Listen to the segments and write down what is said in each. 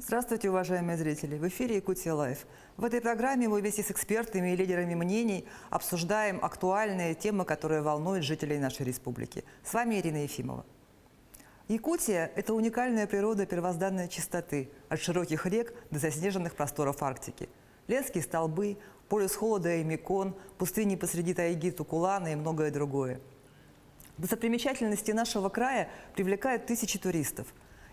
Здравствуйте, уважаемые зрители! В эфире «Якутия Лайв». В этой программе мы вместе с экспертами и лидерами мнений обсуждаем актуальные темы, которые волнуют жителей нашей республики. С вами Ирина Ефимова. Якутия – это уникальная природа первозданной чистоты, от широких рек до заснеженных просторов Арктики. Ленские столбы, полюс холода и Мекон, пустыни посреди тайги Тукулана и многое другое. Достопримечательности нашего края привлекают тысячи туристов.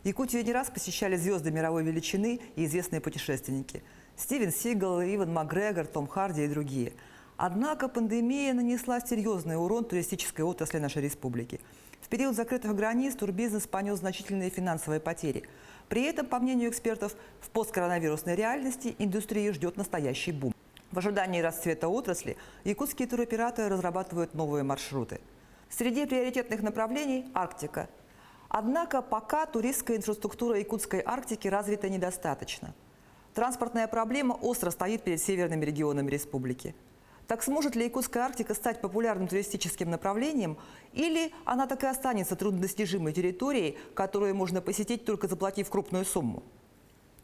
Якутию не раз посещали звезды мировой величины и известные путешественники – Стивен Сигал, Иван Макгрегор, Том Харди и другие. Однако пандемия нанесла серьезный урон туристической отрасли нашей республики. В период закрытых границ турбизнес понес значительные финансовые потери. При этом, по мнению экспертов, в посткоронавирусной реальности индустрию ждет настоящий бум. В ожидании расцвета отрасли якутские туроператоры разрабатывают новые маршруты. Среди приоритетных направлений – Арктика. Однако пока туристская инфраструктура якутской Арктики развита недостаточно. Транспортная проблема остро стоит перед северными регионами республики. Так сможет ли якутская Арктика стать популярным туристическим направлением, или она так и останется труднодостижимой территорией, которую можно посетить, только заплатив крупную сумму?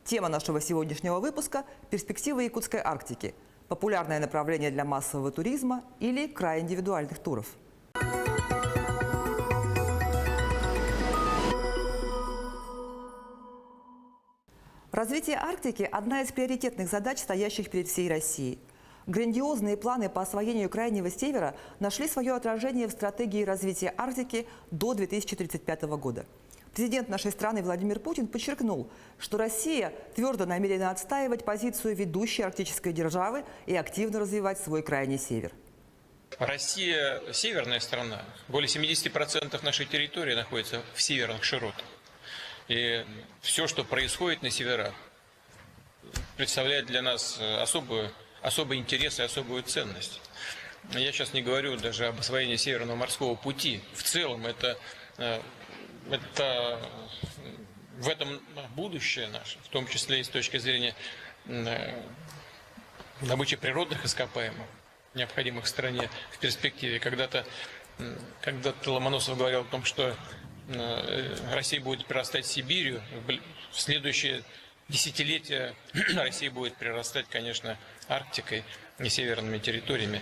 Тема нашего сегодняшнего выпуска – перспективы якутской Арктики. Популярное направление для массового туризма или край индивидуальных туров? Развитие Арктики – одна из приоритетных задач, стоящих перед всей Россией. Грандиозные планы по освоению Крайнего Севера нашли свое отражение в стратегии развития Арктики до 2035 года. Президент нашей страны Владимир Путин подчеркнул, что Россия твердо намерена отстаивать позицию ведущей арктической державы и активно развивать свой Крайний Север. Россия – северная страна. Более 70% нашей территории находится в северных широтах. И все, что происходит на северах, представляет для нас особый интерес и особую ценность. Я сейчас не говорю даже об освоении Северного морского пути. В целом это в этом будущее наше, в том числе и с точки зрения добычи природных ископаемых, необходимых стране в перспективе. Когда-то Ломоносов говорил о том, что Россия будет прирастать Сибирью. В следующее десятилетие Россия будет прирастать, конечно, Арктикой и северными территориями.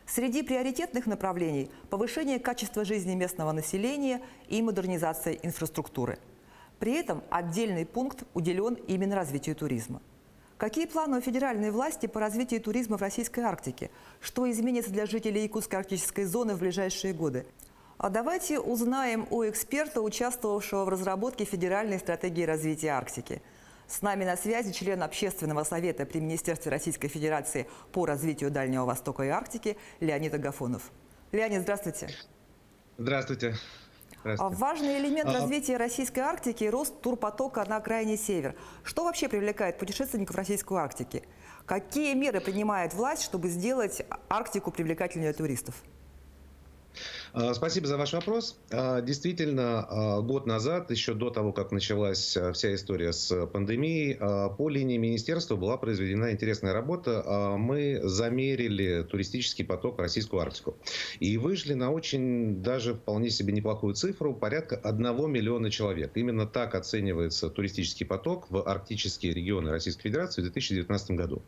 Среди приоритетных направлений – повышение качества жизни местного населения и модернизация инфраструктуры. При этом отдельный пункт уделен именно развитию туризма. Какие планы у федеральной власти по развитию туризма в российской Арктике? Что изменится для жителей якутской арктической зоны в ближайшие годы? А давайте узнаем у эксперта, участвовавшего в разработке федеральной стратегии развития Арктики. С нами на связи член Общественного совета при Министерстве Российской Федерации по развитию Дальнего Востока и Арктики Леонид Агафонов. Леонид, здравствуйте. Здравствуйте. Важный элемент развития российской Арктики – рост турпотока на Крайний Север. Что вообще привлекает путешественников в российской Арктике? Какие меры принимает власть, чтобы сделать Арктику привлекательнее для туристов? Спасибо за ваш вопрос. Действительно, год назад, еще до того, как началась вся история с пандемией, по линии министерства была произведена интересная работа. Мы замерили туристический поток в российскую Арктику. И вышли на очень даже вполне себе неплохую цифру, порядка 1 миллиона человек. Именно так оценивается туристический поток в арктические регионы Российской Федерации в 2019 году.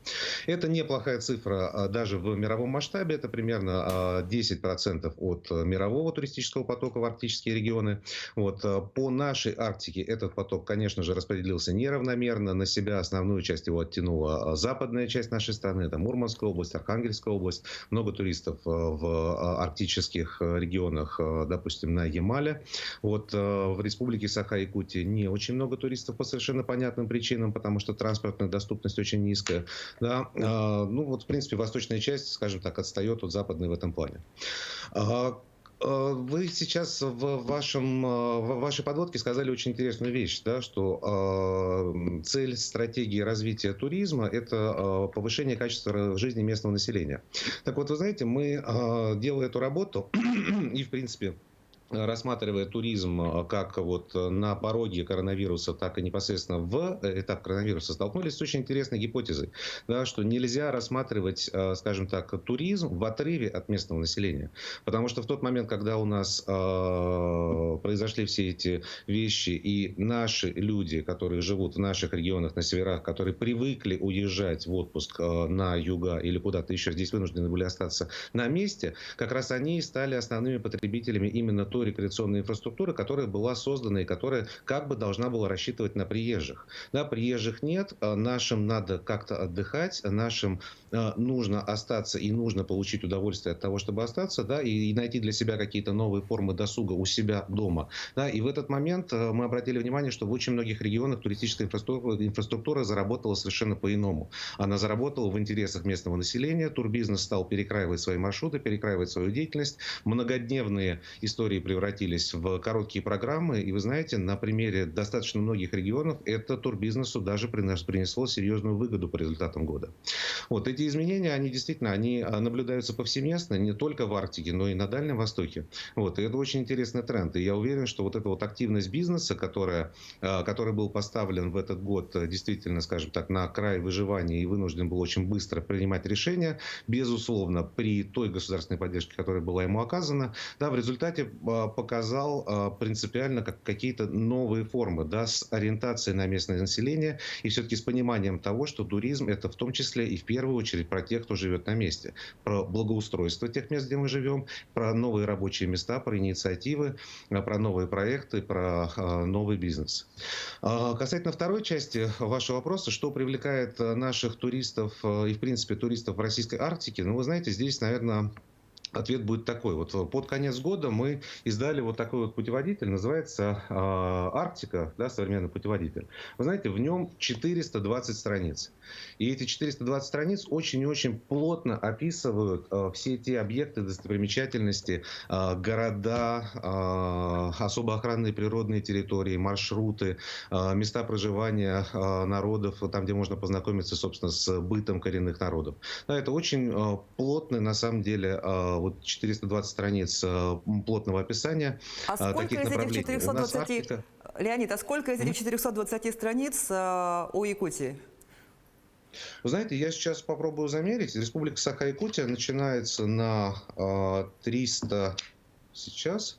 Это неплохая цифра даже в мировом масштабе. Это примерно 10% от мирового туристического потока в арктические регионы. По нашей Арктике этот поток, конечно же, распределился неравномерно. На себя основную часть его оттянула западная часть нашей страны. Это Мурманская область, Архангельская область. Много туристов в арктических регионах, допустим, на Ямале. В республике Саха-Якутия не очень много туристов по совершенно понятным причинам, потому что транспортная доступность очень низкая. Да. В принципе, восточная часть, скажем так, отстает от западной в этом плане. Вы сейчас в вашей подводке сказали очень интересную вещь, да, что цель стратегии развития туризма – это повышение качества жизни местного населения. Так вот, вы знаете, мы, делая эту работу, и, в принципе, рассматривая туризм как вот на пороге коронавируса, так и непосредственно в этап коронавируса, столкнулись с очень интересной гипотезой, да, что нельзя рассматривать, скажем так, туризм в отрыве от местного населения. Потому что в тот момент, когда у нас произошли все эти вещи, и наши люди, которые живут в наших регионах на северах, которые привыкли уезжать в отпуск на юга или куда-то еще, здесь вынуждены были остаться на месте, как раз они стали основными потребителями именно той рекреационной инфраструктуры, которая была создана и которая как бы должна была рассчитывать на приезжих. Да, приезжих нет, нашим надо как-то отдыхать, нашим нужно остаться и нужно получить удовольствие от того, чтобы остаться, да, и найти для себя какие-то новые формы досуга у себя дома. Да, и в этот момент мы обратили внимание, что в очень многих регионах туристическая инфраструктура заработала совершенно по-иному. Она заработала в интересах местного населения, турбизнес стал перекраивать свои маршруты, перекраивать свою деятельность, многодневные истории превратились в короткие программы. И вы знаете, на примере достаточно многих регионов это турбизнесу даже принесло серьезную выгоду по результатам года. Вот эти изменения, они действительно, они наблюдаются повсеместно, не только в Арктике, но и на Дальнем Востоке. Вот, и это очень интересный тренд. И я уверен, что вот эта вот активность бизнеса, который был поставлен в этот год действительно, скажем так, на край выживания и вынужден был очень быстро принимать решения, безусловно, при той государственной поддержке, которая была ему оказана, да, в результате показал принципиально какие-то новые формы, да, с ориентацией на местное население и все-таки с пониманием того, что туризм это в том числе и в первую очередь про тех, кто живет на месте, про благоустройство тех мест, где мы живем, про новые рабочие места, про инициативы, про новые проекты, про новый бизнес. Касательно второй части вашего вопроса, что привлекает наших туристов и в принципе туристов в российской Арктике, ну вы знаете, здесь, наверное, ответ будет такой. Вот под конец года мы издали вот такой вот путеводитель, называется «Арктика», да, современный путеводитель. Вы знаете, в нем 420 страниц. И эти 420 страниц очень и очень плотно описывают все те объекты, достопримечательности, города, особо охранные природные территории, маршруты, места проживания народов, там, где можно познакомиться, собственно, с бытом коренных народов. Да, это очень плотный, на самом деле, вот 420 страниц плотного описания А сколько таких из этих направлений. 420, Леонид, а сколько из этих 420 страниц о Якутии? Вы знаете, я сейчас попробую замерить. Республика Саха-Якутия начинается на 300 сейчас.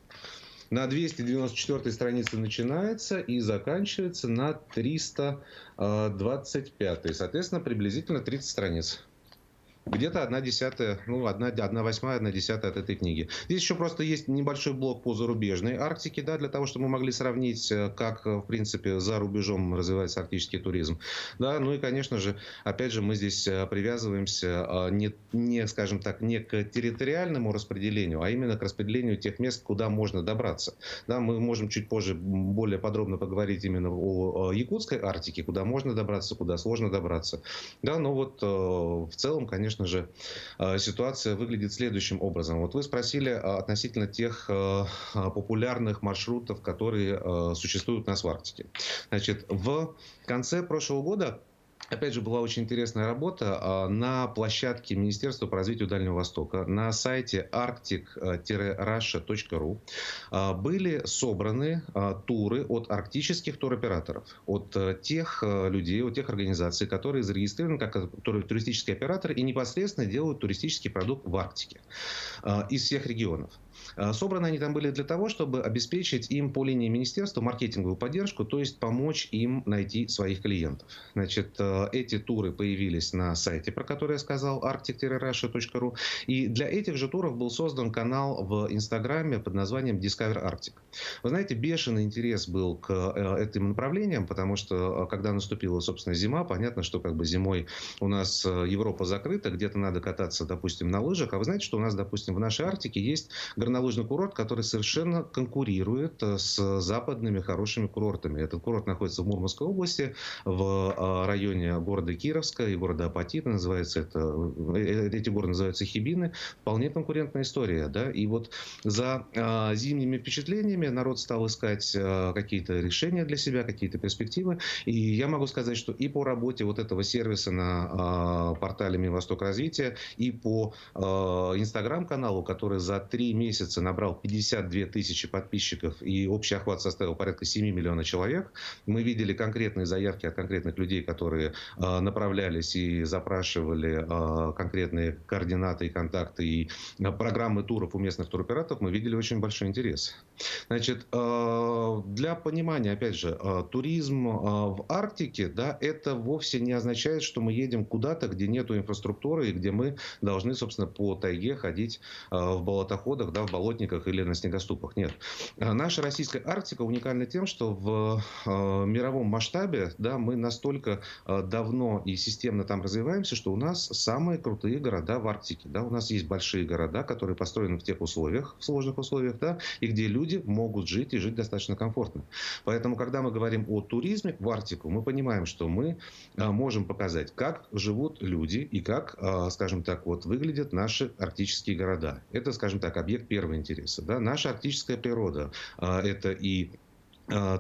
На 294 странице начинается и заканчивается на 325. Соответственно, приблизительно 30 страниц. Где-то 1/10, ну, 1/8, 1/10 от этой книги. Здесь еще просто есть небольшой блок по зарубежной Арктике, да, для того, чтобы мы могли сравнить, как, в принципе, за рубежом развивается арктический туризм. Да, ну и, конечно же, опять же, мы здесь привязываемся не, скажем так, не к территориальному распределению, а именно к распределению тех мест, куда можно добраться. Да, мы можем чуть позже более подробно поговорить именно о якутской Арктике, куда можно добраться, куда сложно добраться. Да, но вот в целом, конечно же, ситуация выглядит следующим образом. Вот вы спросили относительно тех популярных маршрутов, которые существуют у нас в Арктике. Значит, в конце прошлого года, опять же, была очень интересная работа на площадке Министерства по развитию Дальнего Востока. На сайте arctic-russia.ru были собраны туры от арктических туроператоров, от тех людей, от тех организаций, которые зарегистрированы как туристические операторы и непосредственно делают туристический продукт в Арктике из всех регионов. Собраны они там были для того, чтобы обеспечить им по линии министерства маркетинговую поддержку, то есть помочь им найти своих клиентов. Значит, эти туры появились на сайте, про который я сказал, arctic-russia.ru. И для этих же туров был создан канал в Инстаграме под названием Discover Arctic. Вы знаете, бешеный интерес был к этим направлениям, потому что когда наступила, собственно, зима, понятно, что как бы зимой у нас Европа закрыта, где-то надо кататься, допустим, на лыжах. А вы знаете, что у нас, допустим, в нашей Арктике есть горнолыжный курорт, который совершенно конкурирует с западными хорошими курортами. Этот курорт находится в Мурманской области, в районе города Кировска и города Апатиты. Эти города называются Хибины. Вполне конкурентная история. Да? И вот за зимними впечатлениями народ стал искать какие-то решения для себя, какие-то перспективы. И я могу сказать, что и по работе вот этого сервиса на портале Минвосток развития, и по Инстаграм-каналу, который за 3 месяца месяце набрал 52 тысячи подписчиков, и общий охват составил порядка 7 миллионов человек. Мы видели конкретные заявки от конкретных людей, которые направлялись и запрашивали конкретные координаты и контакты, и программы туров у местных туроператоров. Мы видели очень большой интерес. Значит, для понимания, опять же, туризм в Арктике, да, это вовсе не означает, что мы едем куда-то, где нету инфраструктуры и где мы должны, собственно, по тайге ходить в болотоходах, да, в болотниках или на снегоступах. Нет. Наша российская Арктика уникальна тем, что в мировом масштабе, да, мы настолько давно и системно там развиваемся, что у нас самые крутые города в Арктике. Да. У нас есть большие города, которые построены в тех условиях, в сложных условиях, да, и где люди могут жить и жить достаточно комфортно. Поэтому, когда мы говорим о туризме в Арктику, мы понимаем, что мы можем показать, как живут люди и как, скажем так, вот выглядят наши арктические города. Это, скажем так, объект первого интереса. Да? Наша арктическая природа – это и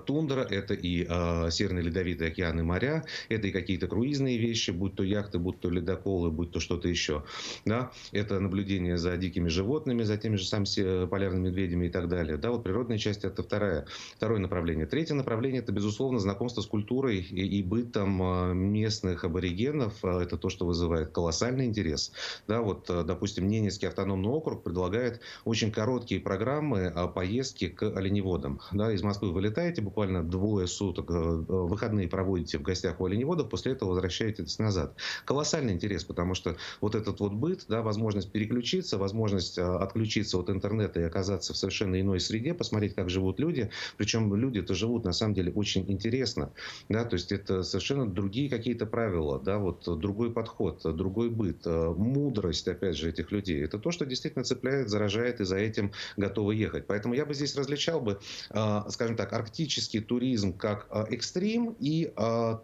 тундра, это и Северный Ледовитый океан и моря, это и какие-то круизные вещи, будь то яхты, будь то ледоколы, будь то что-то еще. Да? Это наблюдение за дикими животными, за теми же самыми полярными медведями и так далее. Да? Вот природная часть – это второе направление. Третье направление – это, безусловно, знакомство с культурой и бытом местных аборигенов. Это то, что вызывает колоссальный интерес. Да? Вот, допустим, Ненецкий автономный округ предлагает очень короткие программы поездки к оленеводам. Да? Из Москвы вылетаете, буквально 2 суток, выходные проводите в гостях у оленеводов, после этого возвращаетесь назад. Колоссальный интерес, потому что вот этот вот быт, да, возможность переключиться, возможность отключиться от интернета и оказаться в совершенно иной среде, посмотреть, как живут люди. Причем люди-то живут, на самом деле, очень интересно. Да, то есть это совершенно другие какие-то правила, да, вот другой подход, другой быт, мудрость, опять же, этих людей. Это то, что действительно цепляет, заражает и за этим готовы ехать. Поэтому я бы здесь различал бы, скажем так, арктический туризм как экстрим и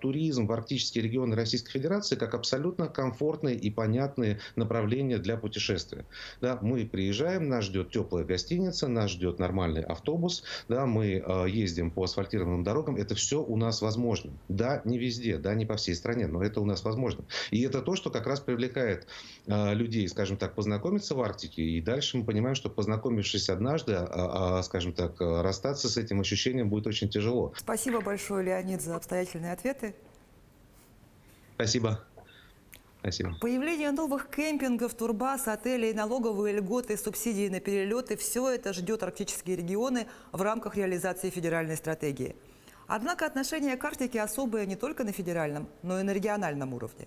туризм в арктические регионы Российской Федерации как абсолютно комфортные и понятные направления для путешествия. Да, мы приезжаем, нас ждет теплая гостиница, нас ждет нормальный автобус, да, мы ездим по асфальтированным дорогам, это все у нас возможно. Да, не везде, да, не по всей стране, но это у нас возможно. И это то, что как раз привлекает людей, скажем так, познакомиться в Арктике, и дальше мы понимаем, что, познакомившись однажды, скажем так, расстаться с этим ощущением будет очень тяжело. Спасибо большое, Леонид, за обстоятельные ответы. Спасибо. Спасибо. Появление новых кемпингов, турбаз, отелей, налоговые льготы, субсидии на перелеты – все это ждет арктические регионы в рамках реализации федеральной стратегии. Однако отношение к Арктике особое не только на федеральном, но и на региональном уровне.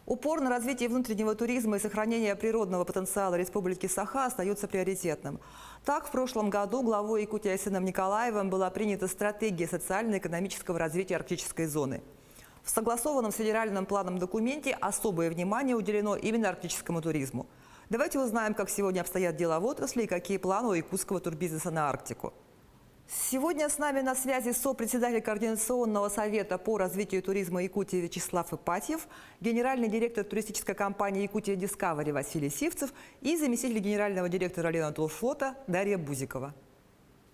Упор на развитие внутреннего туризма и сохранение природного потенциала Республики Саха остается приоритетным. Так, в прошлом году главой Якутии Айсеном Николаевым была принята стратегия социально-экономического развития арктической зоны. В согласованном с федеральным планом документе особое внимание уделено именно арктическому туризму. Давайте узнаем, как сегодня обстоят дела в отрасли и какие планы у якутского турбизнеса на Арктику. Сегодня с нами на связи сопредседатель Координационного совета по развитию туризма Якутии Вячеслав Ипатьев, генеральный директор туристической компании «Якутия Дискавери» Василий Сивцев и заместитель генерального директора Ленатурфлота Дарья Бузикова.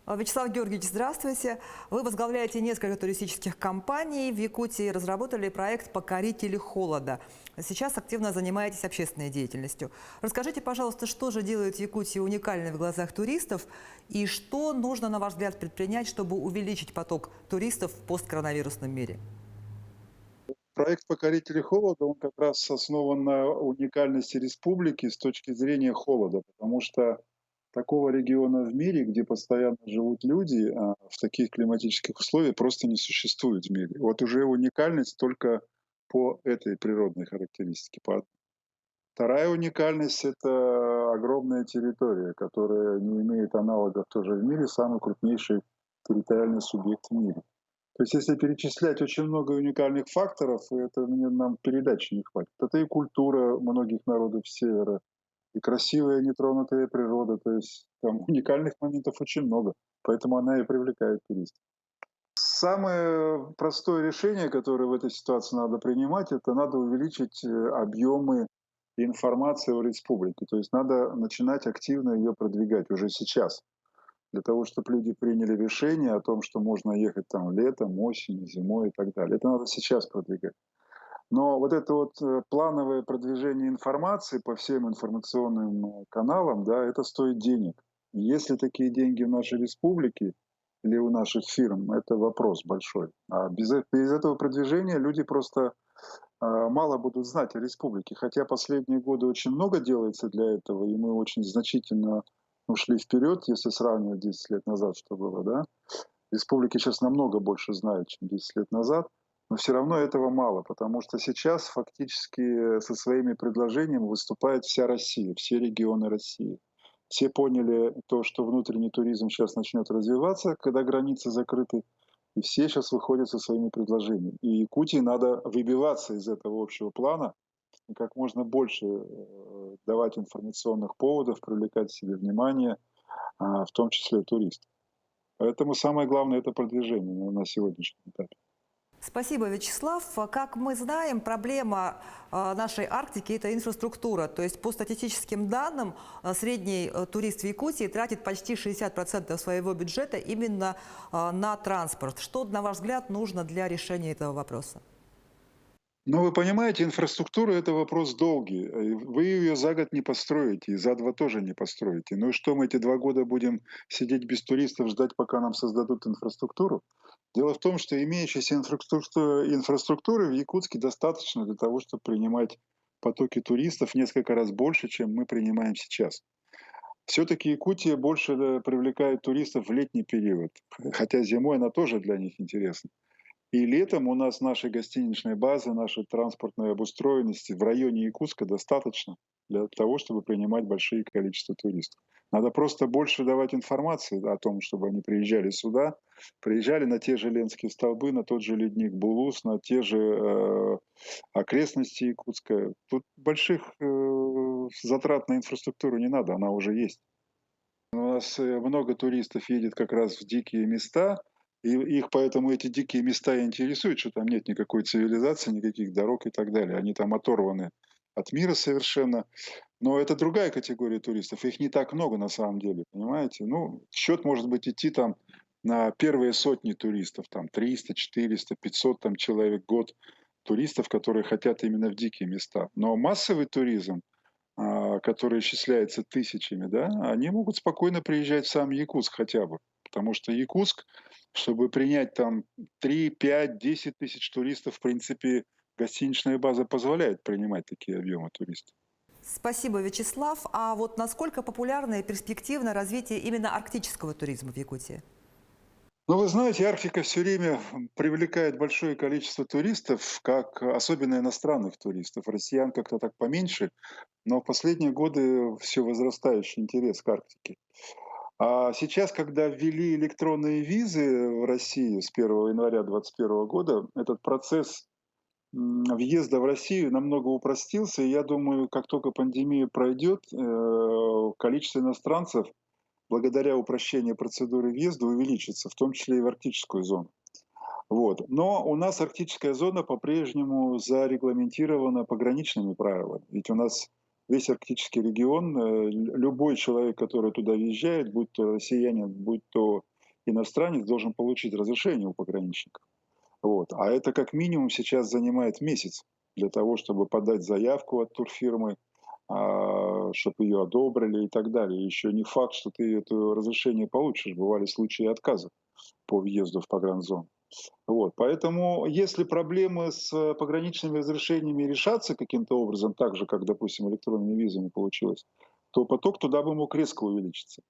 Вячеслав Георгиевич, здравствуйте. Вы возглавляете несколько туристических компаний. В Якутии разработали проект «Покорители холода». Сейчас активно занимаетесь общественной деятельностью. Расскажите, пожалуйста, что же делает Якутию уникальной в глазах туристов и что нужно, на ваш взгляд, предпринять, чтобы увеличить поток туристов в посткоронавирусном мире? Проект «Покорители холода», он как раз основан на уникальности республики с точки зрения холода, потому что такого региона в мире, где постоянно живут люди, в таких климатических условиях просто не существует в мире. Вот уже уникальность только по этой природной характеристике. Вторая уникальность – это огромная территория, которая не имеет аналогов тоже в мире, самый крупнейший территориальный субъект в мире. То есть если перечислять очень много уникальных факторов, это нам передачи не хватит. Это и культура многих народов Севера, и красивая нетронутая природа. То есть там уникальных моментов очень много, поэтому она и привлекает туристов. Самое простое решение, которое в этой ситуации надо принимать, это надо увеличить объемы информации о республике. То есть надо начинать активно ее продвигать уже сейчас, для того, чтобы люди приняли решение о том, что можно ехать там летом, осенью, зимой и так далее. Это надо сейчас продвигать. Но вот это вот плановое продвижение информации по всем информационным каналам, да, это стоит денег. И если такие деньги в нашей республике или у наших фирм, это вопрос большой. А без этого продвижения люди просто мало будут знать о республике. Хотя последние годы очень много делается для этого, и мы очень значительно ушли вперед, если сравнивать 10 лет назад, что было, да. Республики сейчас намного больше знают, чем 10 лет назад, но все равно этого мало, потому что сейчас фактически со своими предложениями выступает вся Россия, все регионы России. Все поняли то, что внутренний туризм сейчас начнет развиваться, когда границы закрыты, и все сейчас выходят со своими предложениями. И Якутии надо выбиваться из этого общего плана и как можно больше давать информационных поводов, привлекать к себе внимание, в том числе и туристов. Поэтому самое главное – это продвижение на сегодняшнем этапе. Спасибо, Вячеслав. Как мы знаем, проблема нашей Арктики – это инфраструктура. То есть по статистическим данным средний турист в Якутии тратит почти 60% своего бюджета именно на транспорт. Что, на ваш взгляд, нужно для решения этого вопроса? Но вы понимаете, инфраструктура – это вопрос долгий. Вы ее за год не построите, и за 2 тоже не построите. Ну и что, мы эти 2 года будем сидеть без туристов, ждать, пока нам создадут инфраструктуру? Дело в том, что имеющейся инфраструктуры в Якутске достаточно для того, чтобы принимать потоки туристов несколько раз больше, чем мы принимаем сейчас. Все-таки Якутия больше привлекает туристов в летний период, хотя зимой она тоже для них интересна. И летом у нас нашей гостиничной базы, нашей транспортной обустроенности в районе Якутска достаточно для того, чтобы принимать большие количества туристов. Надо просто больше давать информации о том, чтобы они приезжали сюда, приезжали на те же Ленские столбы, на тот же ледник Булус, на те же окрестности Якутска. Тут больших затрат на инфраструктуру не надо, она уже есть. У нас много туристов едет как раз в дикие места, и их поэтому эти дикие места и интересуют, что там нет никакой цивилизации, никаких дорог и так далее. Они там оторваны от мира совершенно. Но это другая категория туристов. Их не так много на самом деле, понимаете? Ну, счет может быть идти там на первые сотни туристов, там 300, 400, 500 там, человек в год туристов, которые хотят именно в дикие места. Но массовый туризм, который исчисляется тысячами, да, они могут спокойно приезжать в сам Якутск хотя бы. Потому что Якутск, чтобы принять там 3, 5, 10 тысяч туристов, в принципе, гостиничная база позволяет принимать такие объемы туристов. Спасибо, Вячеслав. А вот насколько популярно и перспективно развитие именно арктического туризма в Якутии? Ну, вы знаете, Арктика все время привлекает большое количество туристов, как особенно иностранных туристов. Россиян как-то так поменьше, но в последние годы все возрастающий интерес к Арктике. А сейчас, когда ввели электронные визы в Россию с 1 января 2021 года, этот процесс въезда в Россию намного упростился. И я думаю, как только пандемия пройдет, количество иностранцев, благодаря упрощению процедуры въезда, увеличится, в том числе и в арктическую зону. Вот. Но у нас арктическая зона по-прежнему зарегламентирована пограничными правилами. Ведь у нас весь арктический регион, любой человек, который туда въезжает, будь то россиянин, будь то иностранец, должен получить разрешение у пограничников. Вот. А это как минимум сейчас занимает месяц для того, чтобы подать заявку от турфирмы, чтобы ее одобрили и так далее. Еще не факт, что ты это разрешение получишь. Бывали случаи отказа по въезду в погранзону. Вот. Поэтому если проблемы с пограничными разрешениями решатся каким-то образом, так же, как, допустим, электронными визами получилось, то поток туда бы мог резко увеличиться.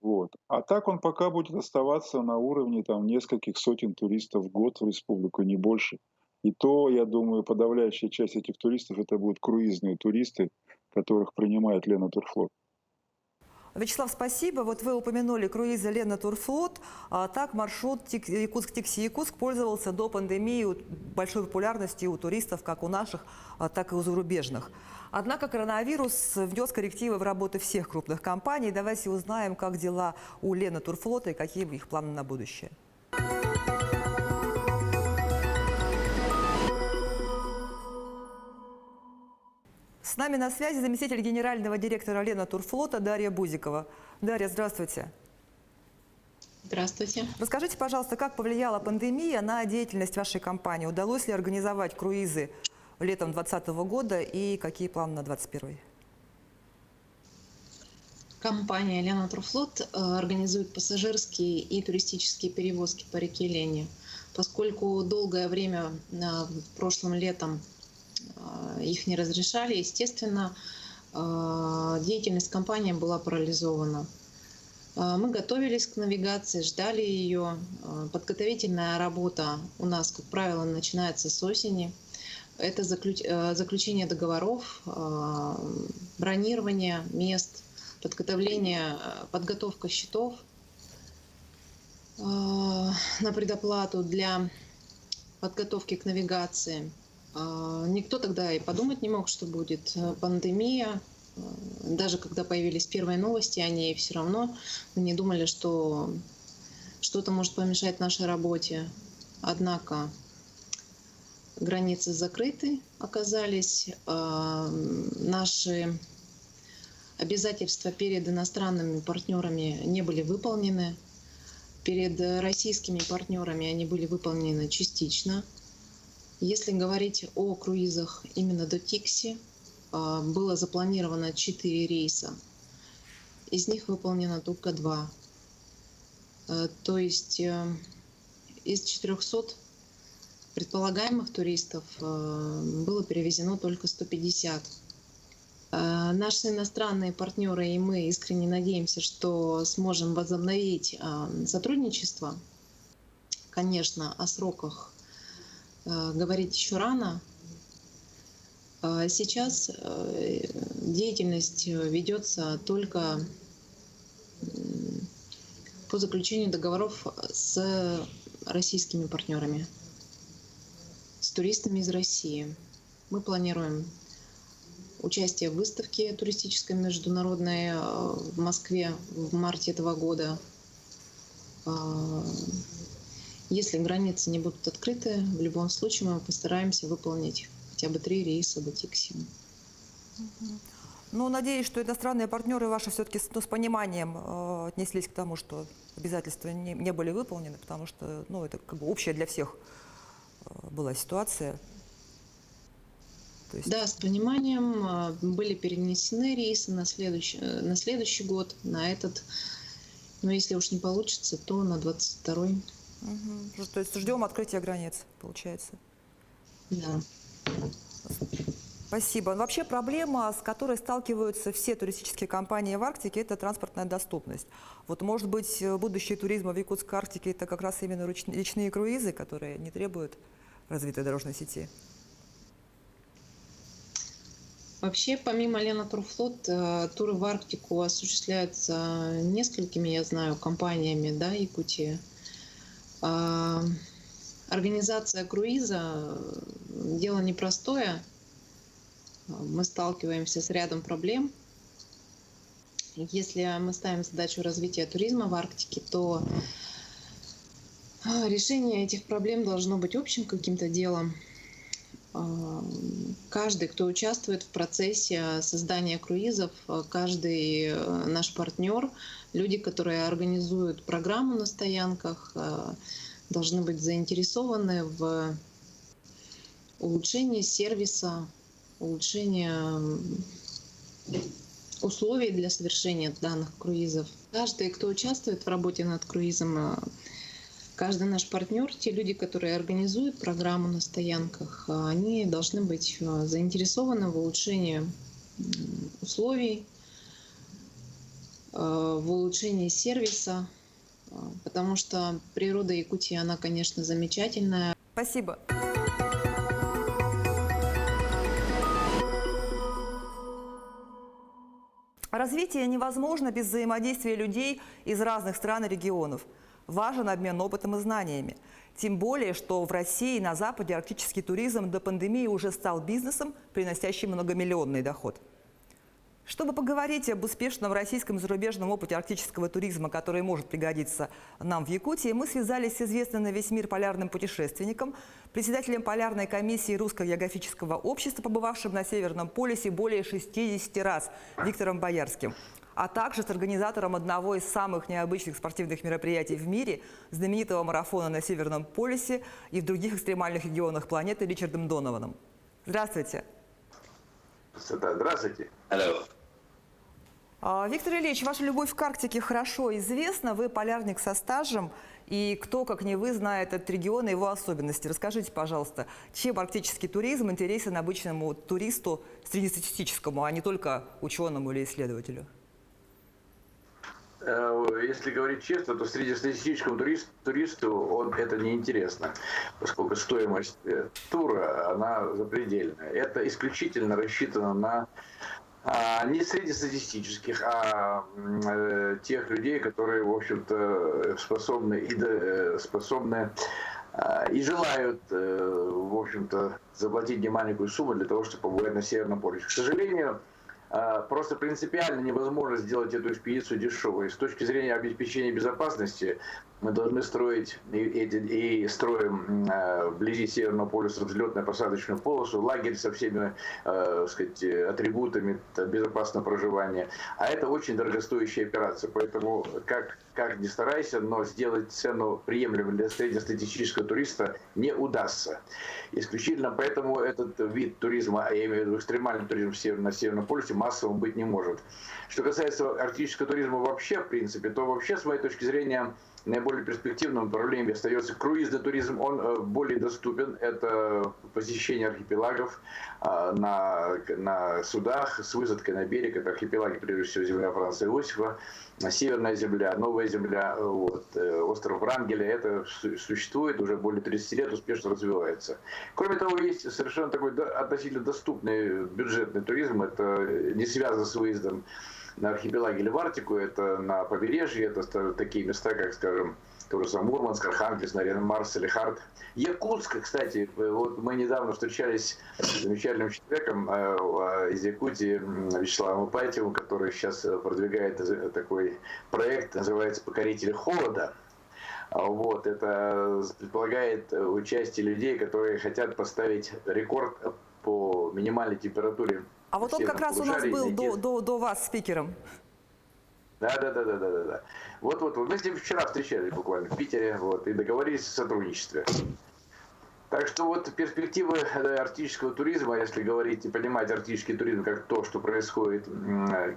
Вот. А так он пока будет оставаться на уровне там, нескольких сотен туристов в год в республику, не больше. И то, я думаю, подавляющая часть этих туристов это будут круизные туристы, которых принимает Лена Турфлот. Вячеслав, спасибо. Вот вы упомянули круизы Лена Турфлот. Так маршрут Якутск-Тикси-Якутск пользовался до пандемии большой популярностью у туристов, как у наших, так и у зарубежных. Однако коронавирус внес коррективы в работу всех крупных компаний. Давайте узнаем, как дела у Лена Турфлота и какие их планы на будущее. С нами на связи заместитель генерального директора Лена Турфлота Дарья Бузикова. Дарья, здравствуйте. Здравствуйте. Расскажите, пожалуйста, как повлияла пандемия на деятельность вашей компании? Удалось ли организовать круизы летом 2020 года и какие планы на 2021? Компания «Лена Турфлот» организует пассажирские и туристические перевозки по реке Лени. Поскольку долгое время прошлым летом их не разрешали, естественно, деятельность компании была парализована. Мы готовились к навигации, ждали ее. Подготовительная работа у нас, как правило, начинается с осени. Это заключение договоров, бронирование мест, подготовка счетов на предоплату для подготовки к навигации. Никто тогда и подумать не мог, что будет пандемия. Даже когда появились первые новости о ней, все равно мы не думали, что что-то может помешать нашей работе. Однако границы закрыты оказались, наши обязательства перед иностранными партнерами не были выполнены. Перед российскими партнерами они были выполнены частично. Если говорить о круизах именно до Тикси, было запланировано 4 рейса. Из них выполнено только 2. То есть из 400 предполагаемых туристов было перевезено только 150. Наши иностранные партнеры и мы искренне надеемся, что сможем возобновить сотрудничество. Конечно, о сроках говорить еще рано. Сейчас деятельность ведется только по заключению договоров с российскими партнерами, с туристами из России. Мы планируем участие в выставке туристической международной в Москве в марте этого года. Если границы не будут открыты, в любом случае мы постараемся выполнить хотя бы 3 рейса до Тикси. Ну, надеюсь, что иностранные партнеры ваши все-таки с пониманием отнеслись к тому, что обязательства не были выполнены, потому что это как бы общая для всех была ситуация. Да, с пониманием были перенесены рейсы на следующий год, на этот. Но если уж не получится, то на 22-й. То есть ждем открытия границ, получается. Да. Спасибо. Вообще проблема, с которой сталкиваются все туристические компании в Арктике, это транспортная доступность. Вот, может быть, будущее туризма в Якутской Арктике – это как раз именно речные круизы, которые не требуют развитой дорожной сети? Вообще, помимо Лена Турфлот, туры в Арктику осуществляются несколькими, я знаю, компаниями, да, Якутии. Организация круиза – дело непростое. Мы сталкиваемся с рядом проблем. Если мы ставим задачу развития туризма в Арктике, то решение этих проблем должно быть общим каким-то делом. Каждый, кто участвует в процессе создания круизов, каждый наш партнер, люди, которые организуют программу на стоянках, должны быть заинтересованы в улучшении сервиса, улучшении условий для совершения данных круизов. Каждый, кто участвует в работе над круизом, каждый наш партнер, те люди, которые организуют программу на стоянках, они должны быть заинтересованы в улучшении условий, в улучшении сервиса, потому что природа Якутии, она, конечно, замечательная. Спасибо. Развитие невозможно без взаимодействия людей из разных стран и регионов. Важен обмен опытом и знаниями. Тем более, что в России и на Западе арктический туризм до пандемии уже стал бизнесом, приносящим многомиллионный доход. Чтобы поговорить об успешном российском и зарубежном опыте арктического туризма, который может пригодиться нам в Якутии, мы связались с известным на весь мир полярным путешественником, председателем полярной комиссии Русского географического общества, побывавшим на Северном полюсе более 60 раз, Виктором Боярским, а также с организатором одного из самых необычных спортивных мероприятий в мире, знаменитого марафона на Северном полюсе и в других экстремальных регионах планеты Ричардом Донованом. Здравствуйте. Да, здравствуйте. Алло. Виктор Ильич, ваша любовь к Арктике хорошо известна. Вы полярник со стажем. И кто, как не вы, знает этот регион и его особенности. Расскажите, пожалуйста, чем арктический туризм интересен обычному туристу среднестатистическому, а не только ученому или исследователю? Если говорить честно, то среднестатистическому туристу это неинтересно, поскольку стоимость тура, она запредельная. Это исключительно рассчитано на не среднестатистических, а тех людей, которые, в общем-то, способны и желают, в общем-то, заплатить немаленькую сумму для того, чтобы побывать на Северном полюсе. К сожалению, просто принципиально невозможно сделать эту экспедицию дешевой. С точки зрения обеспечения безопасности мы должны строить и строим вблизи Северного полюса взлетно-посадочную полосу, лагерь со всеми, сказать, атрибутами безопасного проживания. А это очень дорогостоящая операция. Поэтому как ни старайся, но сделать цену приемлемой для среднестатистического туриста не удастся. Исключительно поэтому этот вид туризма, я имею в виду экстремальный туризм на Северном полюсе, массовым быть не может. Что касается арктического туризма вообще, в принципе, то вообще, с моей точки зрения, наиболее перспективным направлением остается круизный туризм. Он более доступен. Это посещение архипелагов на судах с высадкой на берег. Это архипелаги, прежде всего, земля Франца Иосифа, Северная земля, Новая земля, остров Врангеля. Это существует уже более 30 лет, успешно развивается. Кроме того, есть совершенно такой относительно доступный бюджетный туризм. Это не связано с выездом на архипелаге или в Арктику, это на побережье, это такие места, как, скажем, тоже сам Мурманск, Архангельск, Марс, Салехард. Якутск, кстати, вот мы недавно встречались с замечательным человеком из Якутии, Вячеславом Ипатьевым, который сейчас продвигает такой проект, называется «Покорители холода». Вот, это предполагает участие людей, которые хотят поставить рекорд по минимальной температуре. А вот он как раз у нас был до вас спикером. Да. Вот. Мы с ним вчера встречались буквально в Питере, вот, и договорились о сотрудничестве. Так что вот перспективы арктического туризма, если говорить и понимать арктический туризм как то, что происходит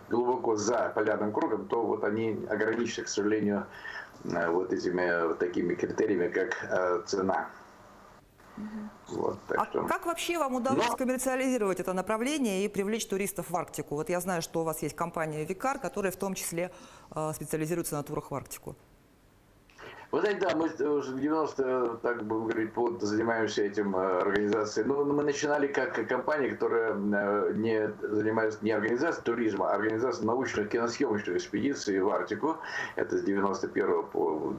глубоко за полярным кругом, то вот они ограничены, к сожалению, вот этими вот такими критериями, как цена. Вот, как вообще вам удалось коммерциализировать это направление и привлечь туристов в Арктику? Вот я знаю, что у вас есть компания Викар, которая в том числе специализируется на турах в Арктику. Вы знаете, да, мы уже в 90-е, так будем говорить, плотно занимаемся этим организацией. Но мы начинали как компания, которая не занимается не организацией туризма, а организацией научных киносъемочных экспедиций в Арктику. Это с 91 по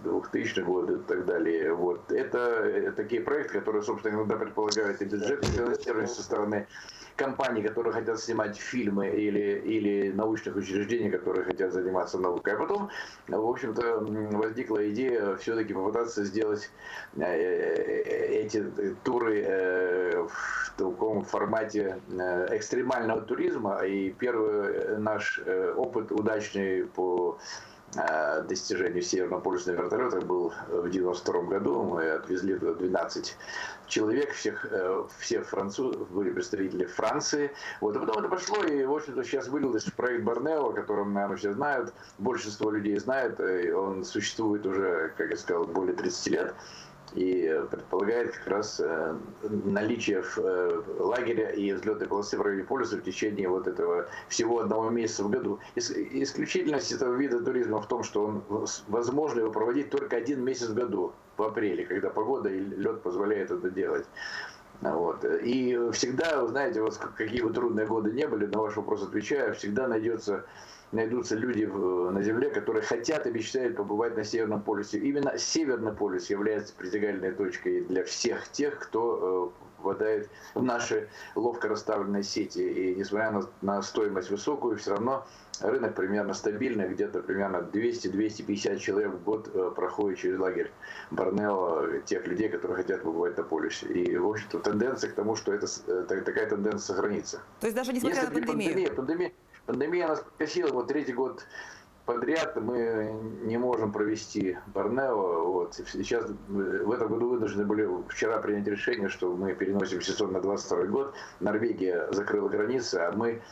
2000 год и так далее. Вот. Это такие проекты, которые, собственно, иногда предполагают и бюджетное финансирование со стороны компаний, которые хотят снимать фильмы, или научных учреждений, которые хотят заниматься наукой. А потом, в общем-то, возникла идея все-таки попытаться сделать эти туры в таком формате экстремального туризма. И первый наш опыт удачный по достижению Северного полюса на вертолетах был в 92 году. Мы отвезли туда 12 человек, все французы, были представители Франции. Вот. А потом это пошло, и, в общем-то, сейчас вылилось в проект Борнео, о котором, наверное, все знают, большинство людей знает. Он существует уже, как я сказал, более 30 лет. И предполагает как раз наличие лагеря и взлетной полосы в районе полюса в течение вот этого всего одного месяца в году. Исключительность этого вида туризма в том, что он возможно его проводить только один месяц в году, в апреле, когда погода и лед позволяет это делать. Вот. И всегда, вы знаете, вот какие бы трудные годы не были, на ваш вопрос отвечаю, всегда найдутся люди на Земле, которые хотят и мечтают побывать на Северном полюсе. Именно Северный полюс является притягательной точкой для всех тех, кто попадает в наши ловко расставленные сети. И несмотря на стоимость высокую, все равно рынок примерно стабильный, где-то примерно 200-250 человек в год проходит через лагерь Борнео, тех людей, которые хотят побывать на полюсе. И, в общем-то, тенденция к тому, что такая тенденция сохранится. То есть даже несмотря на пандемию? Пандемия нас подкосила, вот третий год подряд мы не можем провести Борнео. Вот. Сейчас в этом году вынуждены были вчера принять решение, что мы переносим сезон на 22 год. Норвегия закрыла границы, а мы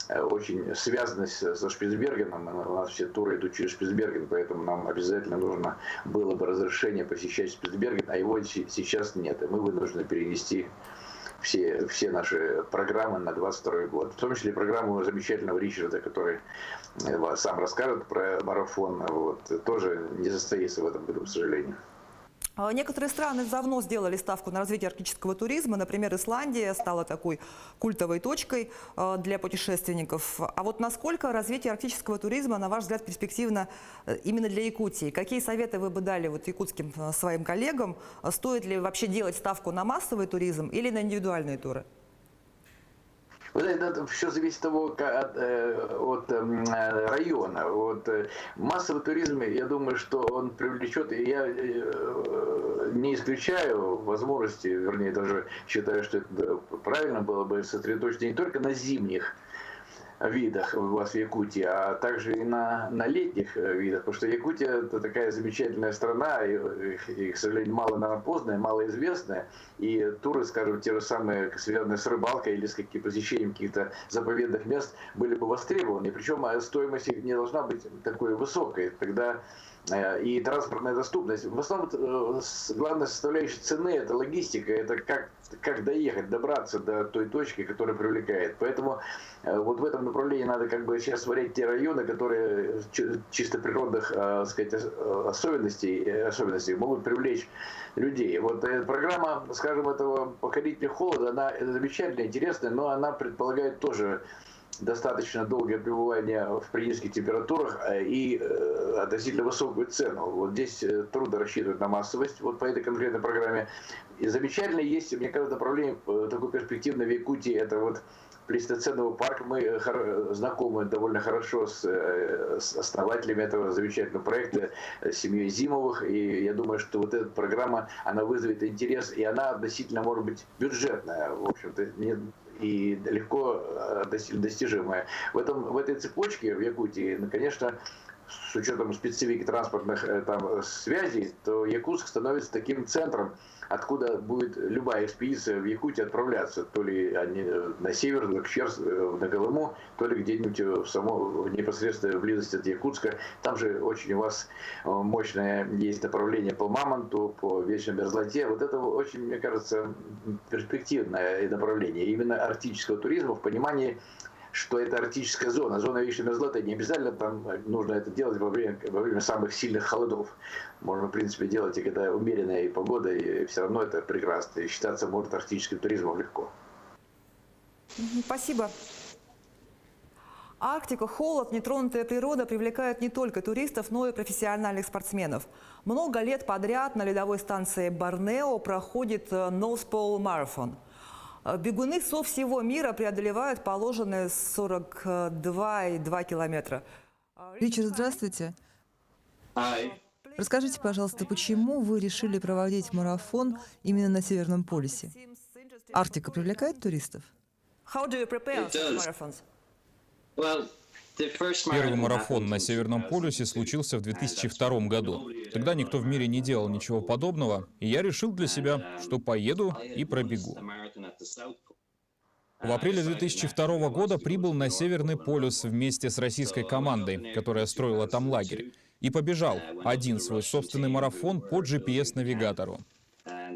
очень связаны со Шпицбергеном. У нас все туры идут через Шпицберген, поэтому нам обязательно нужно было бы разрешение посещать Шпицберген, а его сейчас нет. И мы вынуждены перенести все наши программы на 22 год. В том числе программу замечательного Ричарда, который сам расскажет про марафон, вот, тоже не состоится в этом году, к сожалению. Некоторые страны давно сделали ставку на развитие арктического туризма. Например, Исландия стала такой культовой точкой для путешественников. А вот насколько развитие арктического туризма, на ваш взгляд, перспективно именно для Якутии? Какие советы вы бы дали вот якутским своим коллегам? Стоит ли вообще делать ставку на массовый туризм или на индивидуальные туры? Вы знаете, это все зависит от района. Вот массовый туризм, я думаю, что он привлечет, и я не исключаю возможности, вернее, даже считаю, что это правильно было бы сосредоточиться не только на зимних видах у вас в Якутии, а также и на летних видах, потому что Якутия – это такая замечательная страна, и, к сожалению, малопознанная, малоизвестная, и туры, скажем, те же самые, связанные с рыбалкой или с посещением каких-то заповедных мест, были бы востребованы, причем стоимость их не должна быть такой высокой, тогда и транспортная доступность. В основном главная составляющая цены – это логистика, это как доехать, добраться до той точки, которая привлекает. Поэтому вот в этом направлении надо как бы сейчас смотреть те районы, которые чисто природных, сказать, особенностей могут привлечь людей. Вот программа, скажем, этого покорителя холода, она замечательная, интересная, но она предполагает тоже достаточно долгое пребывание в предельных температурах и относительно высокую цену. Вот здесь трудно рассчитывать на массовость вот по этой конкретной программе. И замечательно есть, мне кажется, направление такое перспективное в Якутии, это вот плейстоценовый парк. Мы знакомы довольно хорошо с основателями этого замечательного проекта, с семьей Зимовых. И я думаю, что вот эта программа, она вызовет интерес, и она относительно, может быть, бюджетная, в общем-то, и легко достижимая. В этой цепочке в Якутии, конечно, с учетом специфики транспортных связей, то Якутск становится таким центром, откуда будет любая экспедиция в Якутию отправляться, то ли они на север, на Колыму, то ли где-нибудь в непосредственной близости от Якутска. Там же очень у вас мощное есть направление по Мамонту, по Вечной Мерзлоте. Вот это очень, мне кажется, перспективное направление именно арктического туризма в понимании, что это арктическая зона. Зона Вечной Мерзлоты, не обязательно там нужно это делать во время самых сильных холодов. Можно, в принципе, делать и когда умеренная погода, и все равно это прекрасно. И считаться может арктическим туризмом легко. Спасибо. Арктика, холод, нетронутая природа привлекают не только туристов, но и профессиональных спортсменов. Много лет подряд на ледовой станции Борнео проходит North Pole Marathon. Бегуны со всего мира преодолевают положенные 42,2 километра. Ричард, здравствуйте. Расскажите, пожалуйста, почему вы решили проводить марафон именно на Северном полюсе? Арктика привлекает туристов? Первый марафон на Северном полюсе случился в 2002 году. Тогда никто в мире не делал ничего подобного, и я решил для себя, что поеду и пробегу. В апреле 2002 года прибыл на Северный полюс вместе с российской командой, которая строила там лагерь, и побежал один свой собственный марафон по GPS-навигатору.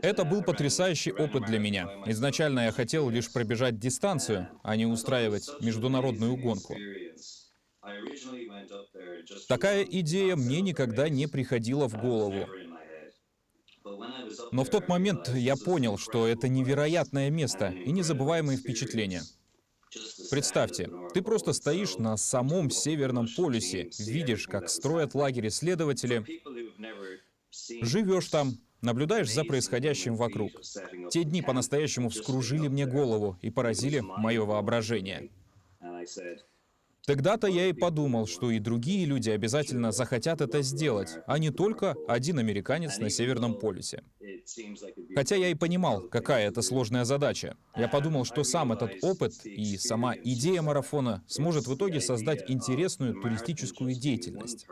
Это был потрясающий опыт для меня. Изначально я хотел лишь пробежать дистанцию, а не устраивать международную гонку. Такая идея мне никогда не приходила в голову. Но в тот момент я понял, что это невероятное место и незабываемые впечатления. Представьте, ты просто стоишь на самом Северном полюсе, видишь, как строят лагерь исследователи, живешь там, наблюдаешь за происходящим вокруг. Те дни по-настоящему вскружили мне голову и поразили мое воображение. Тогда-то я и подумал, что и другие люди обязательно захотят это сделать, а не только один американец на Северном полюсе. Хотя я и понимал, какая это сложная задача. Я подумал, что сам этот опыт и сама идея марафона сможет в итоге создать интересную туристическую деятельность.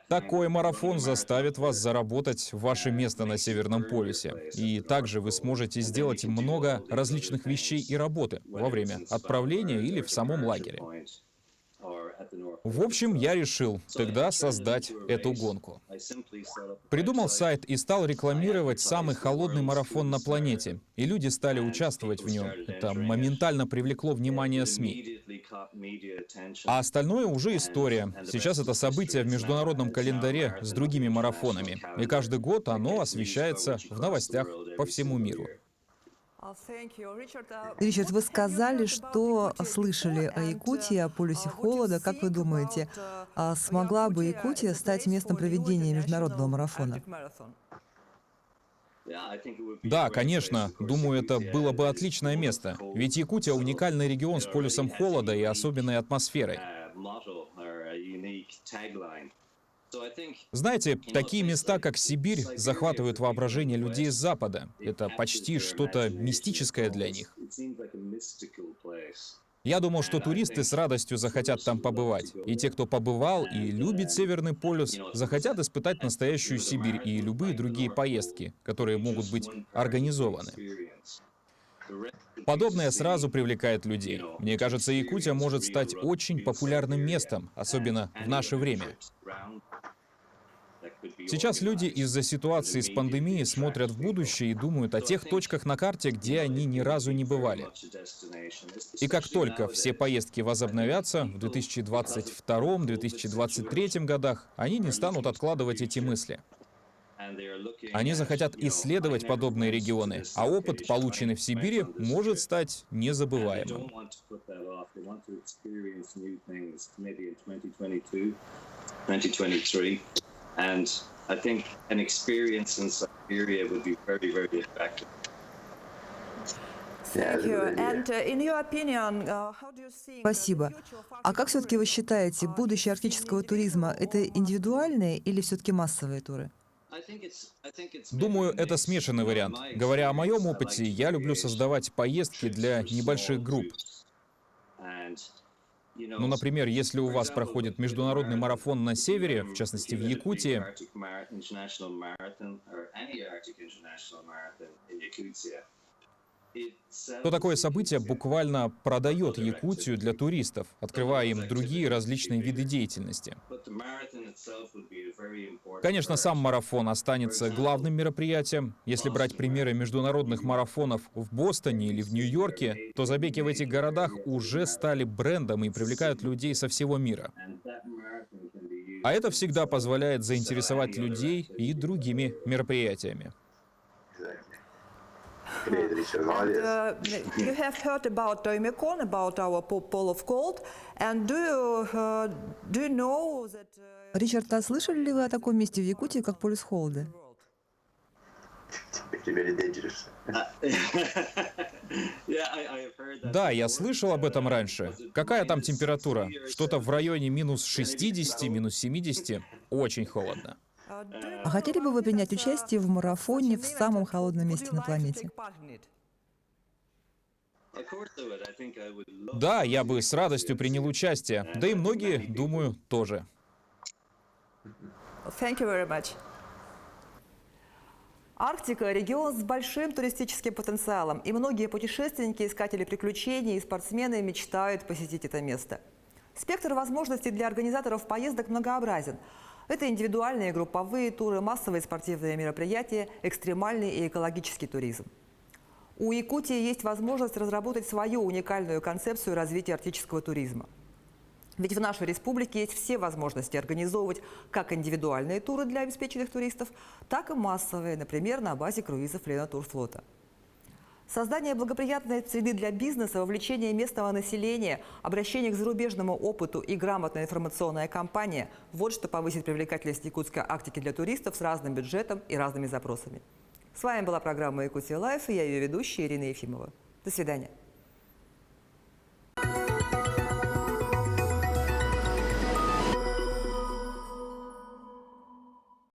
Такой марафон заставит вас заработать ваше место на Северном полюсе. И также вы сможете сделать много различных вещей и работы во время отправления или в самом лагере. В общем, я решил тогда создать эту гонку. Придумал сайт и стал рекламировать самый холодный марафон на планете. И люди стали участвовать в нем. Это моментально привлекло внимание СМИ. А остальное уже история. Сейчас это событие в международном календаре с другими марафонами. И каждый год оно освещается в новостях по всему миру. Ричард, вы сказали, что слышали о Якутии, о полюсе холода. Как вы думаете, смогла бы Якутия стать местом проведения международного марафона? Да, конечно. Думаю, это было бы отличное место. Ведь Якутия — уникальный регион с полюсом холода и особенной атмосферой. Знаете, такие места, как Сибирь, захватывают воображение людей с Запада. Это почти что-то мистическое для них. Я думал, что туристы с радостью захотят там побывать. И те, кто побывал и любит Северный полюс, захотят испытать настоящую Сибирь и любые другие поездки, которые могут быть организованы. Подобное сразу привлекает людей. Мне кажется, Якутия может стать очень популярным местом, особенно в наше время. Сейчас люди из-за ситуации с пандемией смотрят в будущее и думают о тех точках на карте, где они ни разу не бывали. И как только все поездки возобновятся в 2022-2023 годах, они не станут откладывать эти мысли. Они захотят исследовать подобные регионы, а опыт, полученный в Сибири, может стать незабываемым. Спасибо. А как все-таки вы считаете, будущее арктического туризма — это индивидуальные или все-таки массовые туры? Думаю, это смешанный вариант. Говоря о моем опыте, я люблю создавать поездки для небольших групп. Ну, например, если у вас проходит международный марафон на севере, в частности в Якутии, то такое событие буквально продает Якутию для туристов, открывая им другие различные виды деятельности. Конечно, сам марафон останется главным мероприятием. Если брать примеры международных марафонов в Бостоне или в Нью-Йорке, то забеги в этих городах уже стали брендом и привлекают людей со всего мира. А это всегда позволяет заинтересовать людей и другими мероприятиями. You have heard about Oymyakon, about our pole of cold, and do you know that? Ричард, а слышали ли вы о таком месте в Якутии, как полюс холода? Да, я слышал об этом раньше. Какая там температура? Что-то в районе минус 60, минус 70. Очень холодно. А хотели бы вы принять участие в марафоне в самом холодном месте на планете? Да, я бы с радостью принял участие. Да и многие, думаю, тоже. Арктика – регион с большим туристическим потенциалом, и многие путешественники, искатели приключений и спортсмены мечтают посетить это место. Спектр возможностей для организаторов поездок многообразен. Это индивидуальные групповые туры, массовые спортивные мероприятия, экстремальный и экологический туризм. У Якутии есть возможность разработать свою уникальную концепцию развития арктического туризма. Ведь в нашей республике есть все возможности организовывать как индивидуальные туры для обеспеченных туристов, так и массовые, например, на базе круизов Ленатурфлота. Создание благоприятной среды для бизнеса, вовлечение местного населения, обращение к зарубежному опыту и грамотная информационная кампания – вот что повысит привлекательность якутской Арктики для туристов с разным бюджетом и разными запросами. С вами была программа «Якутия Лайф» и я ее ведущая Ирина Ефимова. До свидания.